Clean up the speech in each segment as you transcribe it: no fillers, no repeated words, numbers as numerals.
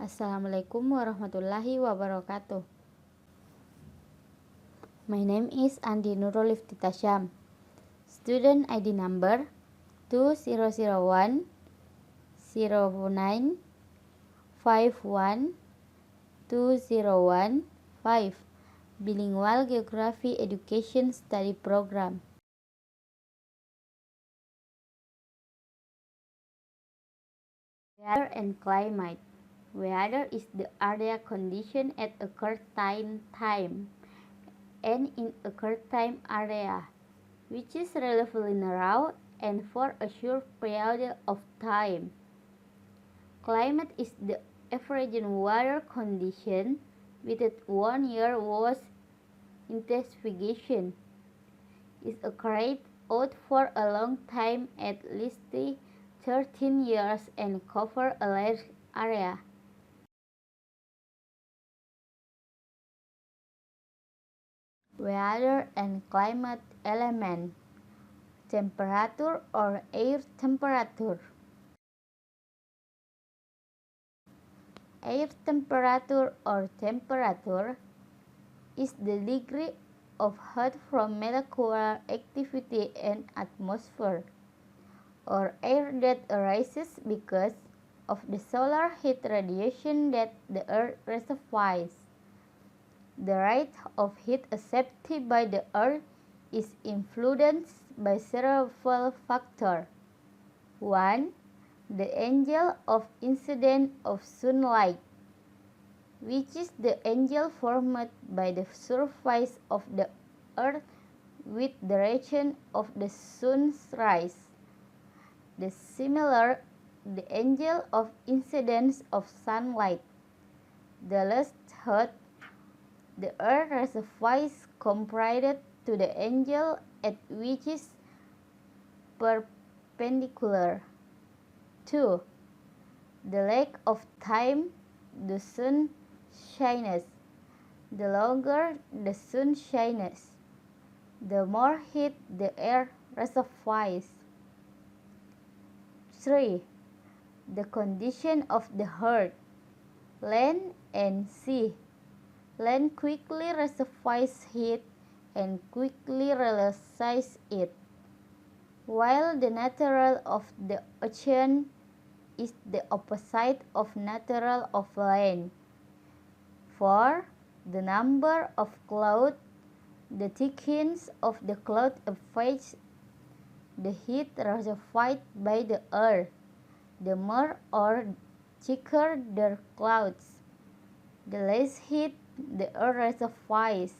Assalamualaikum warahmatullahi wabarakatuh. My name is Andi Nurul Iftitah Syam. Student ID number 2001 09 51 201 5. Bilingual Geography Education Study Program. Weather and climate. Weather is the area condition at a certain time and in a certain area, which is relatively narrow and for a short period of time. Climate is the average weather condition with 1 year worth intensification. Is carried out for a long time, at least 13 years, and cover a large area. Weather and climate element. Temperature or air temperature. Air temperature or temperature is the degree of heat from molecular activity in atmosphere or air that arises because of the solar heat radiation that the earth receives. The rate of heat accepted by the earth is influenced by several factors. 1. The angle of incidence of sunlight, which is the angle formed by the surface of the earth with the direction of the sun's rise. The angle of incidence of sunlight. The less heat the earth receives compared to the angle at which is perpendicular. 2. The length of time the sun shines. The longer the sun shines, the more heat the air receives. 3. The condition of the earth, land and sea. Land quickly receives heat and quickly releases it, while the nature of the ocean is the opposite of nature of land. 4. The number of clouds. The thickness of the cloud affects the heat received by the earth. The more or thicker the clouds, the less heat the earth receives.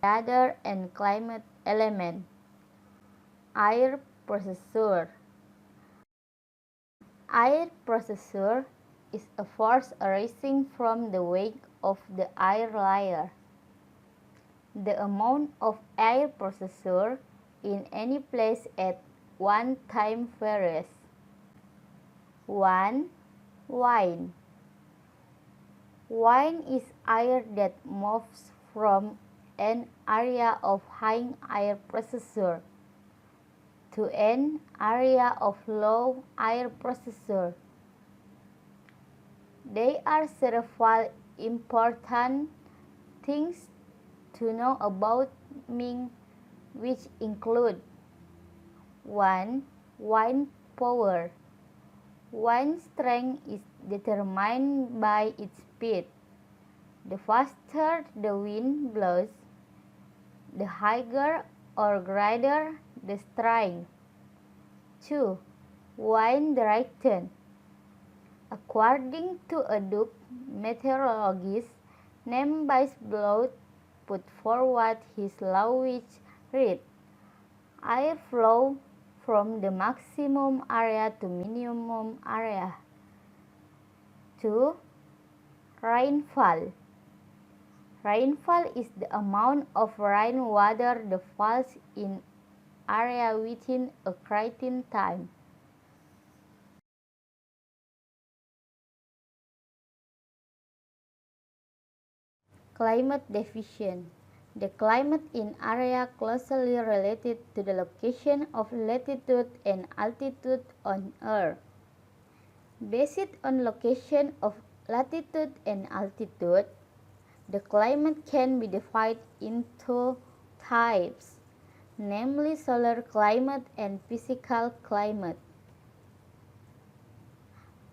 Weather and climate element. Air pressure. Air pressure is a force arising from the weight of the air layer. The amount of air pressure in any place at one time varies. 1. Wind. Wind is air that moves from an area of high air pressure to an area of low air pressure. There are several important things to know about wind, which include 1. Wind power. Wind strength is determined by its speed. The faster the wind blows, the higher or greater the strength. 2. Wind direction. According to a Dutch meteorologist named Bas Blout put forward his law which read, air flow from the maximum area to minimum area. 2. Rainfall. Rainfall is the amount of rainwater that falls in area within a certain time. Climate division. The climate in area closely related to the location of latitude and altitude on Earth. Based on location of latitude and altitude, the climate can be divided into types, namely solar climate and physical climate.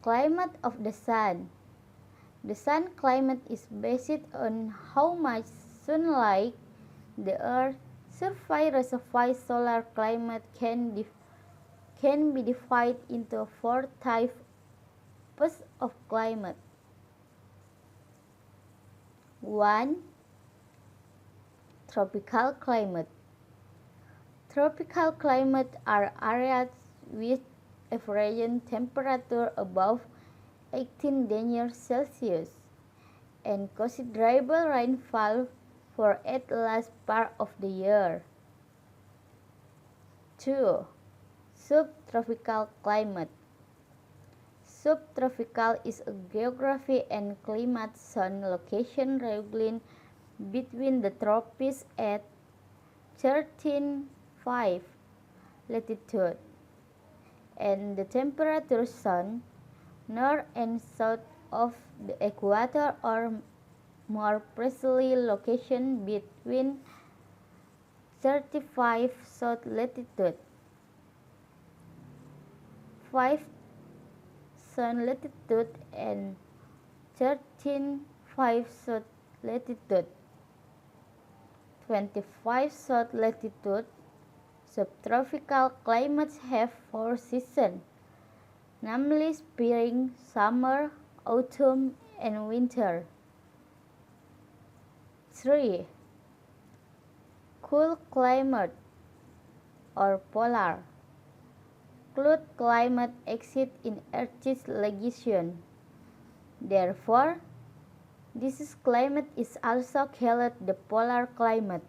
Climate of the sun. The sun climate is based on how much sunlight the Earth's surface receives. Solar climate can be divided into four types of climate. 1. Tropical climate. Tropical climate are areas with average temperature above 18 degrees Celsius and considerable rainfall for at least part of the year. 2. Subtropical climate. Subtropical is a geography and climate zone location ranging between the tropics at 13.5 latitude and the temperature zone north and south of the equator, or more precisely location between 35 south latitude, 5 south latitude and 13.5 south latitude. 25 south latitude. Subtropical climates have 4 seasons, namely spring, summer, autumn, and winter. 3. Cool climate or polar. Cold climate exists in Earth's location. Therefore, this climate is also called the polar climate.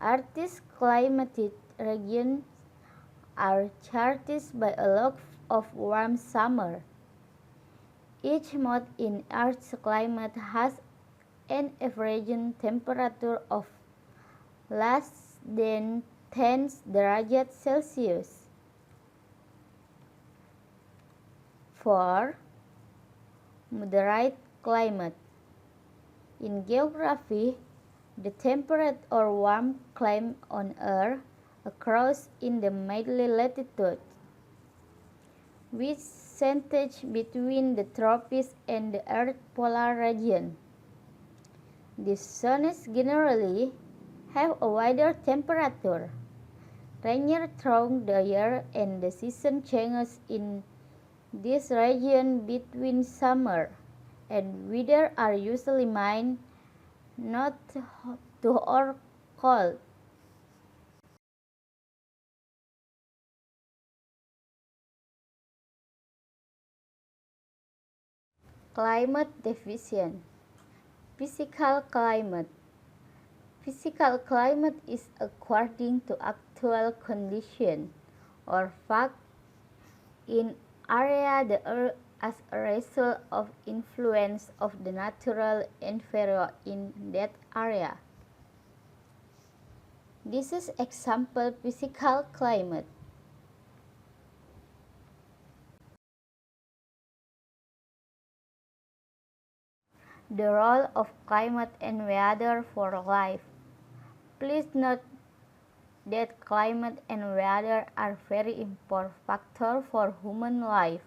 Earth's climatic regions are characterized by a lot of warm summer. Each month in Earth's climate has an average temperature of less than 10 degrees Celsius. 4. Moderate climate. In geography, the temperate or warm climate on Earth occurs in the middle latitude, which centers between the tropics and the Earth's polar region. These zones generally have a wider temperature, ranger throughout the year, and the season changes in this region between summer and winter are usually mild, not hot or cold. Climate division. Physical climate. Physical climate is according to actual condition or fact in area the Earth as a result of influence of the natural environment in that area. This is example physical climate. The role of climate and weather for life. Please note that climate and weather are very important factors for human life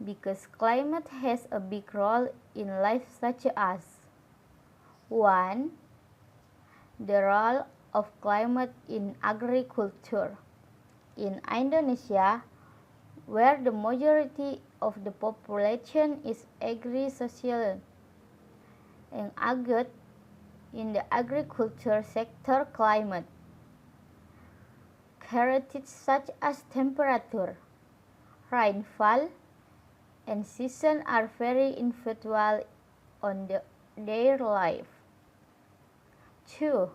because climate has a big role in life, such as 1. The role of climate in agriculture. In Indonesia, where the majority of the population is agri-social, engaged in the agriculture sector, climate characteristics such as temperature, rainfall, and season are very influential on their life. 2.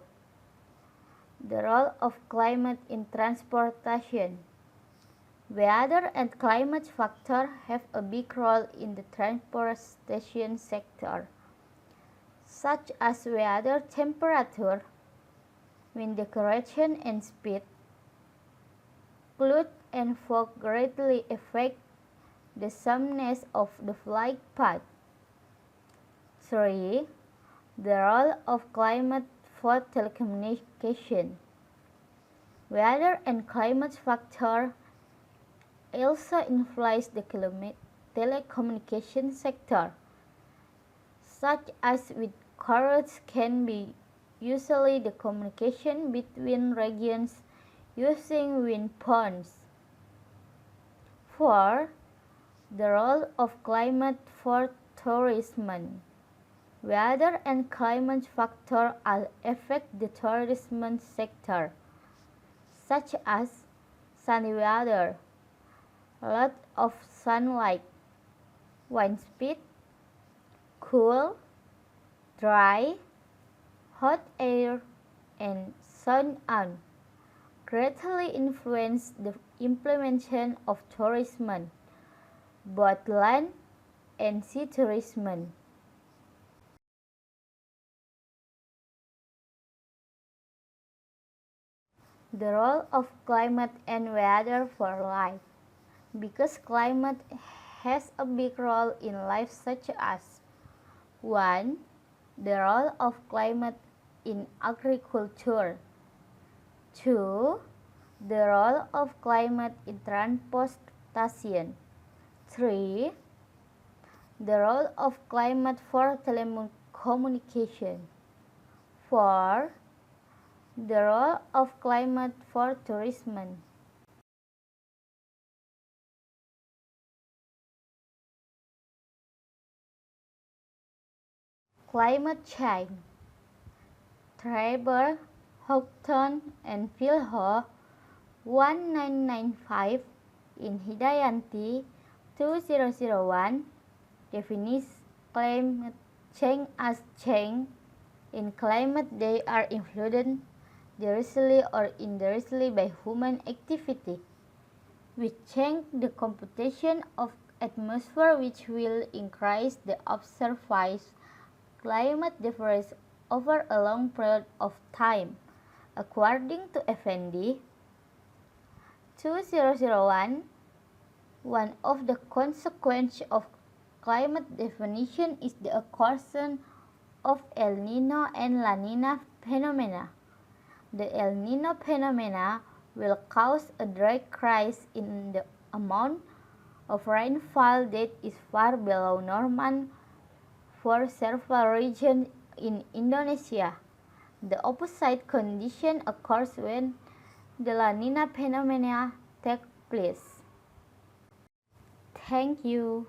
The role of climate in transportation. Weather and climate factors have a big role in the transportation sector, such as weather, temperature, wind direction, and speed. Cloud and fog greatly affect the sameness of the flight path. 3. The role of climate for telecommunication. Weather and climate factor also influence the telecommunication sector, such as with carriers can be usually the communication between regions using wind farms. 4. The role of climate for tourism. Weather and climate factors all affect the tourism sector, such as sunny weather, lot of sunlight, wind speed, cool, dry, hot air, and sun on greatly influence the implementation of tourism, both land and sea tourism. The role of climate and weather for life. Because climate has a big role in life, such as 1. The role of climate in agriculture. 2. The role of climate in transportation. 3. The role of climate for telecommunication. 4. The role of climate for tourism. Climate change. Traber, Houghton, and Philho 1995 in Hidayanti 2001 defines climate change as change in climate they are influenced directly or indirectly by human activity, which change the composition of atmosphere, which will increase the observed climate difference over a long period of time. According to Effendi, 2001, one of the consequences of climate definition is the occurrence of El Nino and La Nina phenomena. The El Nino phenomena will cause a decrease in the amount of rainfall that is far below normal for several regions in Indonesia. The opposite condition occurs when the La Nina phenomena takes place. Thank you.